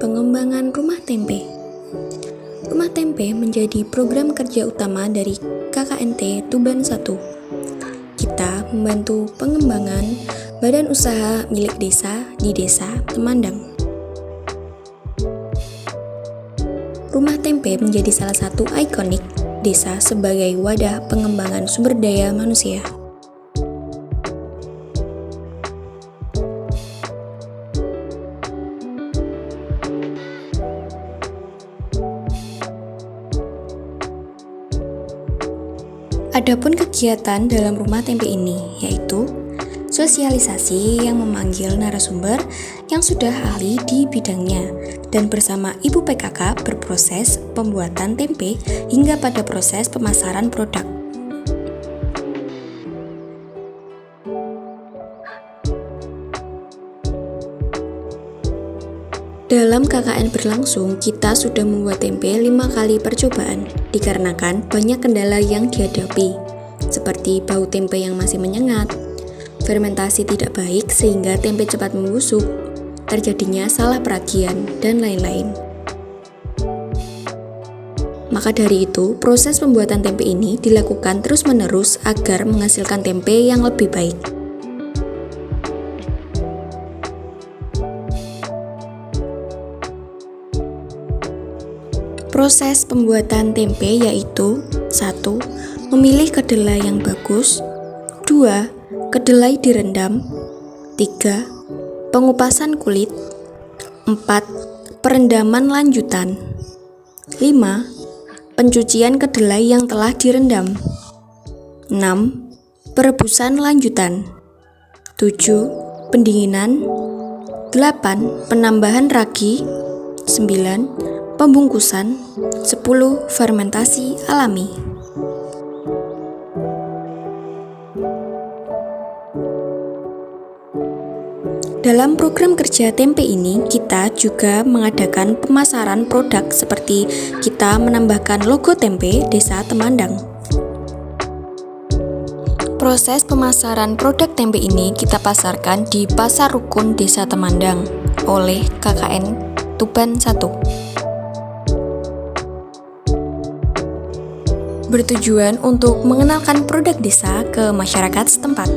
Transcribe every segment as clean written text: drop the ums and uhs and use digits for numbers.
Pengembangan rumah tempe. Rumah tempe menjadi program kerja utama dari KKNT Tuban 1. Kita membantu pengembangan badan usaha milik desa di Desa Temandang. Rumah tempe menjadi salah satu ikonik desa sebagai wadah pengembangan sumber daya manusia. Adapun kegiatan dalam rumah tempe ini yaitu sosialisasi yang memanggil narasumber yang sudah ahli di bidangnya dan bersama Ibu PKK berproses pembuatan tempe hingga pada proses pemasaran produk. Dalam KKN berlangsung, kita sudah membuat tempe 5 kali percobaan dikarenakan banyak kendala yang dihadapi, seperti bau tempe yang masih menyengat, fermentasi tidak baik sehingga tempe cepat membusuk, terjadinya salah peragian, dan lain-lain. Maka dari itu, proses pembuatan tempe ini dilakukan terus-menerus agar menghasilkan tempe yang lebih baik. Proses pembuatan tempe yaitu 1. Memilih kedelai yang bagus, 2. Kedelai direndam, 3. Pengupasan kulit, 4. Perendaman lanjutan, 5. Pencucian kedelai yang telah direndam, 6. Perebusan lanjutan, 7. Pendinginan, 8. Penambahan ragi, 9. Pembungkusan, 10. Fermentasi alami. Dalam program kerja tempe ini, kita juga mengadakan pemasaran produk seperti kita menambahkan logo tempe Desa Temandang. Proses pemasaran produk tempe ini kita pasarkan di Pasar Rukun Desa Temandang oleh KKN Tuban 1. Bertujuan untuk mengenalkan produk desa ke masyarakat setempat.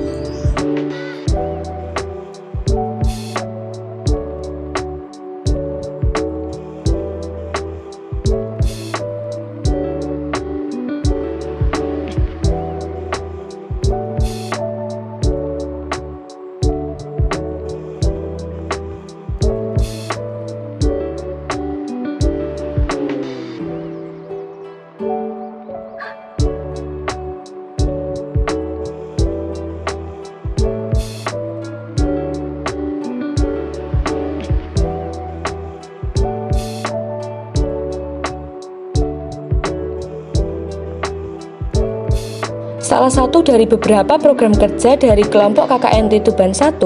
Salah satu dari beberapa program kerja dari kelompok KKNT Tuban 1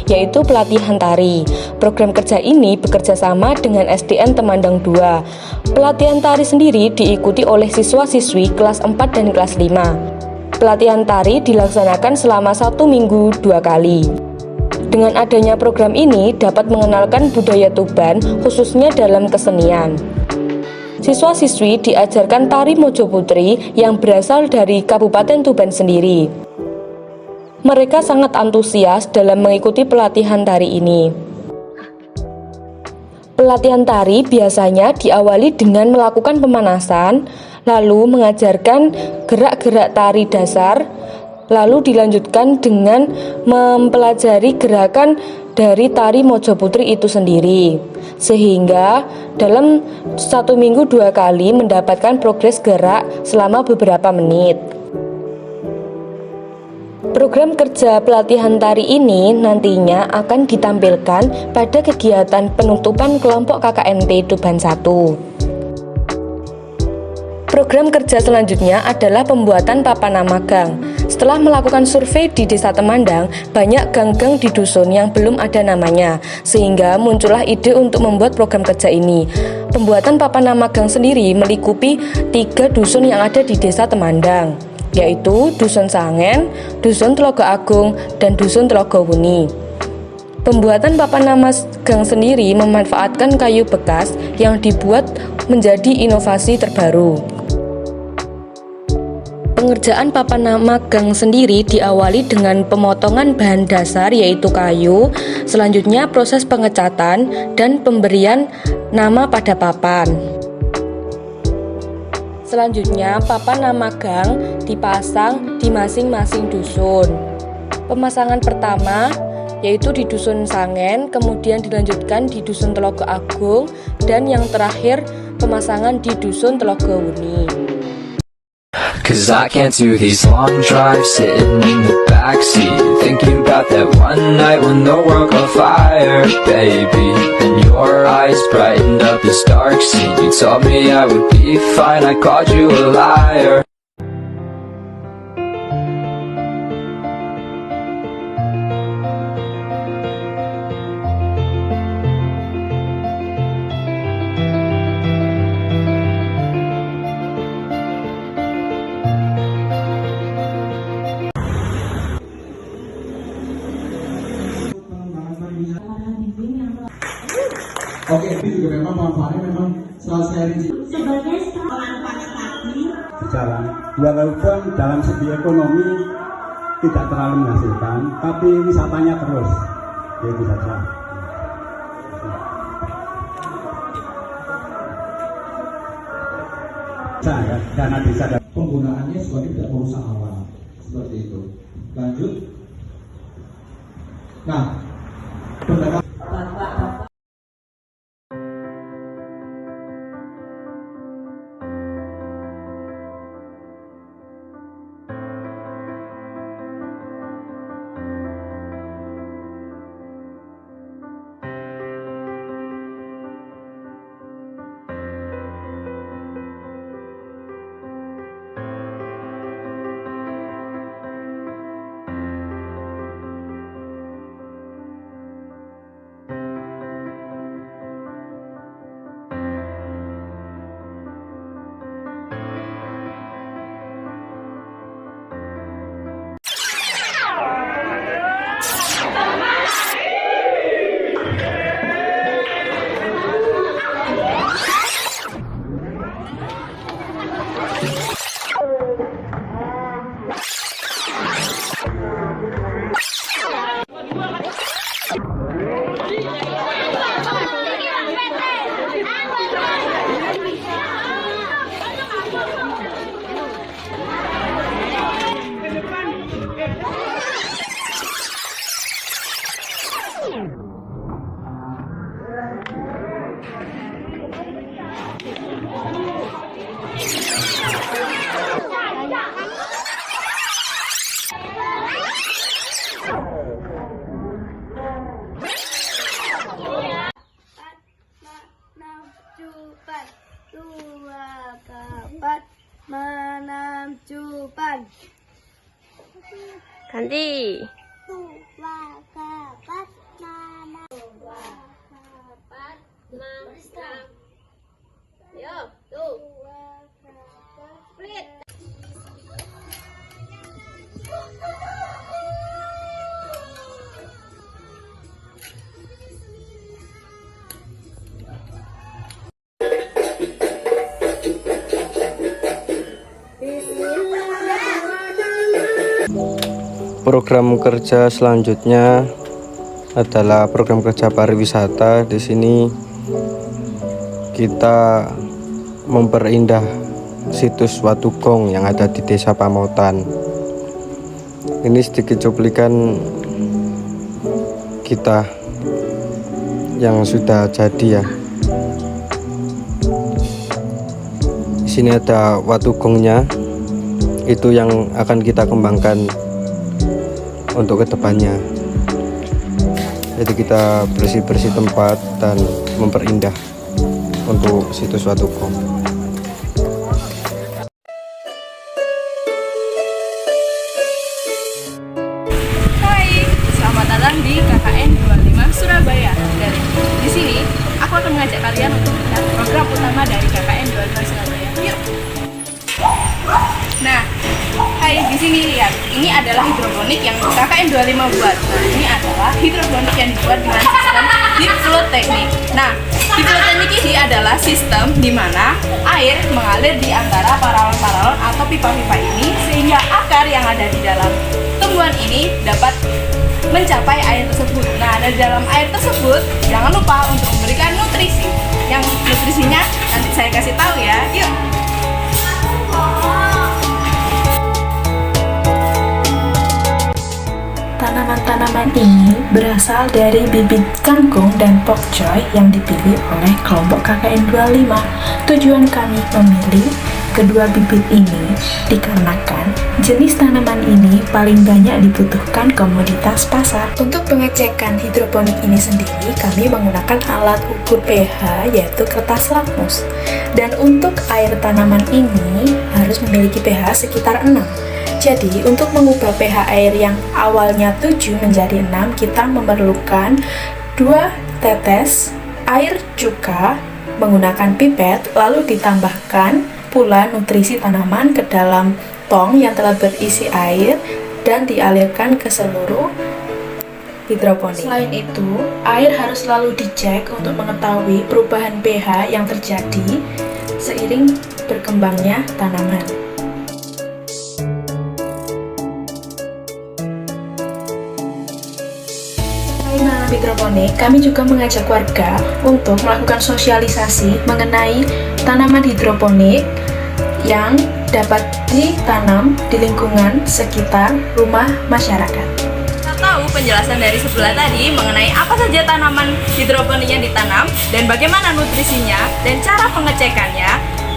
yaitu pelatihan tari. Program kerja ini bekerja sama dengan SDN Temandang 2. Pelatihan tari sendiri diikuti oleh siswa-siswi kelas 4 dan kelas 5. Pelatihan tari dilaksanakan selama 1 minggu 2 kali. Dengan adanya program ini dapat mengenalkan budaya Tuban khususnya dalam kesenian. Siswa-siswi diajarkan tari Mojoputri yang berasal dari Kabupaten Tuban sendiri. Mereka sangat antusias dalam mengikuti pelatihan tari ini. Pelatihan tari biasanya diawali dengan melakukan pemanasan, lalu mengajarkan gerak-gerak tari dasar, lalu dilanjutkan dengan mempelajari gerakan dari tari Mojoputri itu sendiri. Sehingga dalam 1 minggu 2 kali mendapatkan progres gerak selama beberapa menit. Program kerja pelatihan tari ini nantinya akan ditampilkan pada kegiatan penutupan kelompok KKNT Tuban 1. Program kerja selanjutnya adalah pembuatan papan magang. Setelah melakukan survei di Desa Temandang, banyak gang-gang di dusun yang belum ada namanya, sehingga muncullah ide untuk membuat program kerja ini. Pembuatan papan magang sendiri melingkupi 3 dusun yang ada di Desa Temandang, yaitu Dusun Sangen, Dusun Tlogo Agung, dan Dusun Tlogo Wuni. Pembuatan papan nama gang sendiri memanfaatkan kayu bekas yang dibuat menjadi inovasi terbaru. Pengerjaan papan nama gang sendiri diawali dengan pemotongan bahan dasar yaitu kayu, selanjutnya proses pengecatan dan pemberian nama pada papan. Selanjutnya papan nama gang dipasang di masing-masing dusun. Pemasangan pertama yaitu di Dusun Sangen, kemudian dilanjutkan di Dusun Tlogo Agung, dan yang terakhir pemasangan di Dusun Tlogo Wuni. Cause I can't do these long drives sitting in the backseat, thinking about that one night when the world caught fire, baby. And your eyes brightened up this dark scene. You told me I would be fine, I called you a liar. Oke, ini juga memang manfaatnya memang salah sharing sebagai manfaat tadi jalan. Walaupun dalam segi ekonomi tidak terlalu menghasilkan, tapi wisatanya terus, itu saja. Dana desa dan penggunaannya sebagai tidak merusak alam, seperti itu. Lanjut. Nah, pendapat menamcupan Ganti. Yo, tuh. Split. Program kerja selanjutnya adalah program kerja pariwisata. Di sini kita memperindah situs Watugong yang ada di Desa Pamotan. Ini sedikit cuplikan kita yang sudah jadi ya. Di sini ada Watugongnya, itu yang akan kita kembangkan untuk kedepannya. Jadi kita bersih-bersih tempat dan memperindah untuk situs Watugong. Hai, selamat datang di KKN 25 Surabaya. Dan di sini aku akan mengajak kalian untuk melihat program utama dari KKN 25 Surabaya. Yuk. Nah, hai guys, di sini lihat. Ini adalah hidroponik yang KKN 25 buat. Nah, ini adalah hidroponik yang dibuat dengan sistem deep flow teknik. Nah, deep flow teknik ini adalah sistem di mana air mengalir di antara paralon-paralon atau pipa-pipa ini sehingga akar yang ada di dalam tumbuhan ini dapat mencapai air tersebut. Nah, dari dalam air tersebut jangan lupa untuk memberikan nutrisi. Yang nutrisinya nanti saya kasih tahu ya. Yuk. Tanaman-tanaman ini berasal dari bibit kangkung dan pokcoy yang dipilih oleh kelompok KKN 25. Tujuan kami memilih kedua bibit ini dikarenakan jenis tanaman ini paling banyak dibutuhkan komoditas pasar. Untuk pengecekan hidroponik ini sendiri, kami menggunakan alat ukur pH yaitu kertas lakmus. Dan untuk air tanaman ini harus memiliki pH sekitar 6. Jadi, untuk mengubah pH air yang awalnya 7 menjadi 6, kita memerlukan 2 tetes air cuka menggunakan pipet, lalu ditambahkan pula nutrisi tanaman ke dalam tong yang telah berisi air dan dialirkan ke seluruh hidroponik. Selain itu, air harus selalu dicek untuk mengetahui perubahan pH yang terjadi seiring berkembangnya tanaman. Menanam hidroponik, kami juga mengajak warga untuk melakukan sosialisasi mengenai tanaman hidroponik yang dapat ditanam di lingkungan sekitar rumah masyarakat. Kita tahu penjelasan dari sebelah tadi mengenai apa saja tanaman hidroponik yang ditanam dan bagaimana nutrisinya dan cara pengecekannya.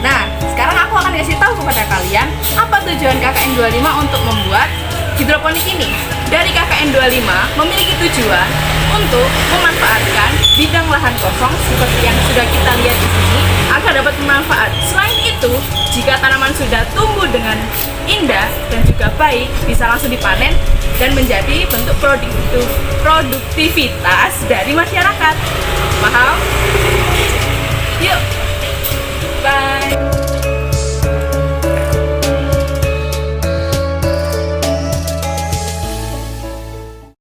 Nah, sekarang aku akan kasih tahu kepada kalian apa tujuan KKN 25 untuk membuat hidroponik ini. Dari KKN 25 memiliki tujuan untuk memanfaatkan bidang lahan kosong seperti yang sudah kita lihat di sini agar dapat bermanfaat. Selain itu, jika tanaman sudah tumbuh dengan indah dan juga baik, bisa langsung dipanen dan menjadi bentuk produktivitas dari masyarakat. Paham? Yuk, bye!